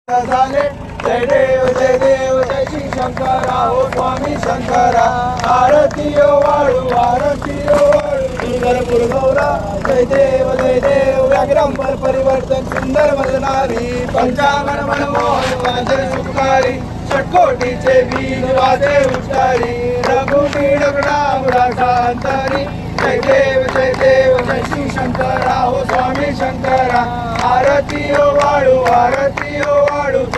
झाले जय देव जय श्री शंकरा हो स्वामी शंकरा आरती वाळू सुंदरपूर गौरा जय देव व्याघ्रांबर परिवर्तन सुंदर वदनारी पंचांगण मनमोहन वाजन सुखारी षटकोटीचे बीज वाजे उच्चारी रघुबीड गणामुराचा अंतरी जय देव जय श्री शंकरा हो स्वामी शंकरा आरती वाळू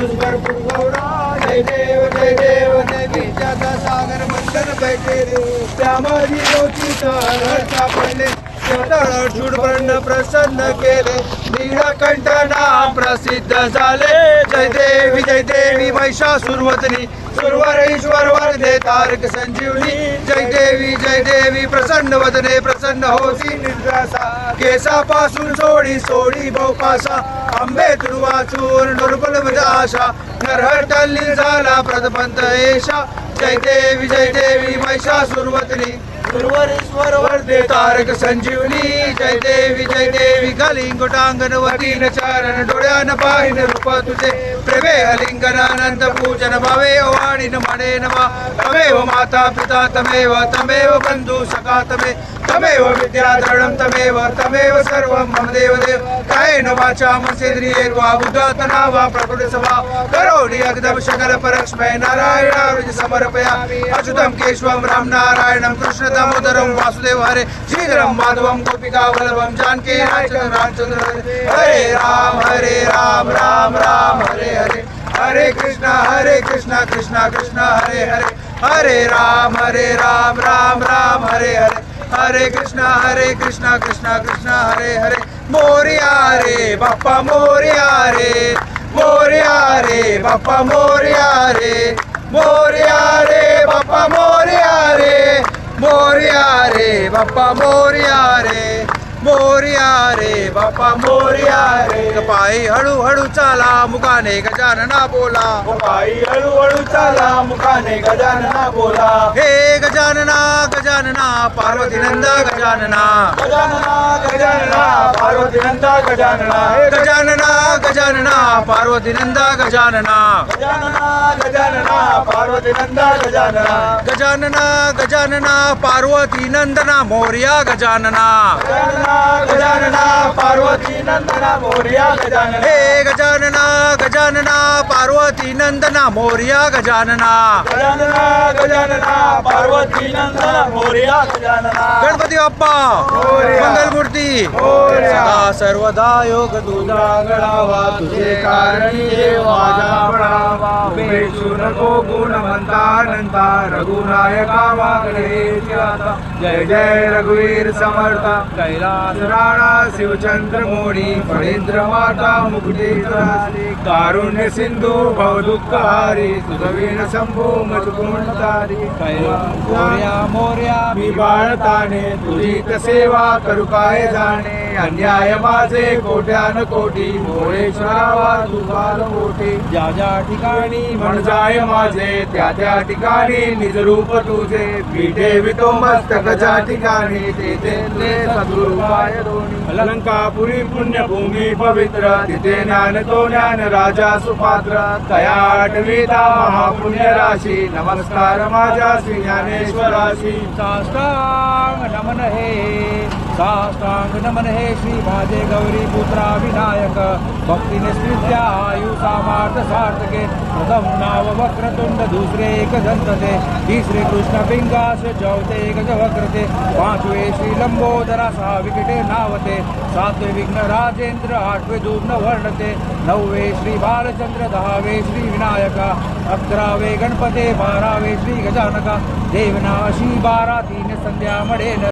सुंदरपूर गौरा जय देव नदीच्या सागर मंथन बैठे रे त्यामध्ये ज्योती हरचा पडले शूडवर्ण प्रसन्न केले नीलकंठ नाम प्रसिद्ध झाले जय देवी महिषासुरवदनी सुरवरेश्वर वरदे तारक संजीवनी जय देवी प्रसन्न वदने प्रसन्न होती निर्दासा केसापासून सोडी बहुपासा आंबे तुर्वाचूर दुर्बल आशा नरहटल्ली झाला प्रदपंत एशा जय देवी महिषासुरवदनी सुरवरेश्वर वरदे तारक संजीवनी जय देवी कलिंगुटांगणवती न चारण डोळ्यान पाहिन रूप तुझे प्रेमे अलिंगन अनंत पूजन भावे वाणी न म्हणे नमा तमेव माता पिता तमेव बंधू सखा तमेव विद्याधरणं तमेव सर्वं मम देव कायेन वाचा मनसेन्द्रियैर्वा बुद्धात्मना वा प्रकृति सभा करोमि अगदम सकल परस्मै नारायणाय समर्पयामि अच्युतं केशवं राम नारायणं कृष्ण दामोदरं वासुदेव हरे श्रीधरं माधवं गोपिका वल्लभं जानकी रामचंद्र हरे राम राम हरे हरे हरे कृष्णा कृष्णा हरे हरे राम राम हरे हरे कृष्णा कृष्णा हरे हरे मोरिया रे बाप्पा मोरिया रे बाप्पा मोरिया रे बाप्पा मोरिया रे बाप्पा मोरिया रे पायी हळू चाला मुखाने गजानना बोला पायी हळू चाला मुखाने गजानना बोला हे गजानना पार्वती नंदा गजानना पार्वती नंदा गजानना गजानना पार्वती नंदा गजानना पार्वती नंदा गजानना पार्वती नंदना मोरिया गजानना पार्वती नंदना मोरिया गजानना हे गजानना पार्वती नंदना मोरिया गजानना पार्वती नंदना मोरिया गजानना गणपती बाप्पा मंगलमूर्ती सदा सर्वदा योग तुझा गणावा तुझे कारणी माझा पडावा उपेक्षू नको गुणवंता अनंता रघुनायका मागणे जय रघुवीर समर्थ कैलास राणा शिवचंद्र मोडी फणींद्र माता मुक्ती कारुण्य सिंधू भवदुःख हारी तुझवीण शंभू मजगुणतारी मोर्या मी बाळताने तुझी सेवा करू काय जाणे अन्याय माझे कोट्यान कोटी मोरेश्वरावा तुझाल मोठे ज्या ठिकाणी म्हण जाय माझे त्या ठिकाणी निज रूप तुझे पीठे वितो मस्तक ज्या ठिकाणी तेथे सद्गुरुपाय अलंकापुरी पुण्यभूमी पवित्र तिथे ज्ञान राजा सुपात्र तया आठविता महापुण्य राशी नमस्कार माझ्या श्री ज्ञानेश्वराशी साष्टांग नमन हे श्री माझे गौरी पुत्रा विनायक भक्तीने स्त्रित्या आयु सामार्थ सार्थके प्रथम नाव वक्रतुंड दुसरे एक दंतते तिसरे कृष्ण पिंगास चौथे गज वक्रते पाचवे श्री लंबोदरा सहा विकटे नावते सातवे विघ्न राजेंद्र आठवे दुर्न वर्णते नववे श्री बालचंद्र दहावे श्री विनायका अकरावे गणपते बारावे श्री गजानका देवनाशी 12 3 संध्या मडेन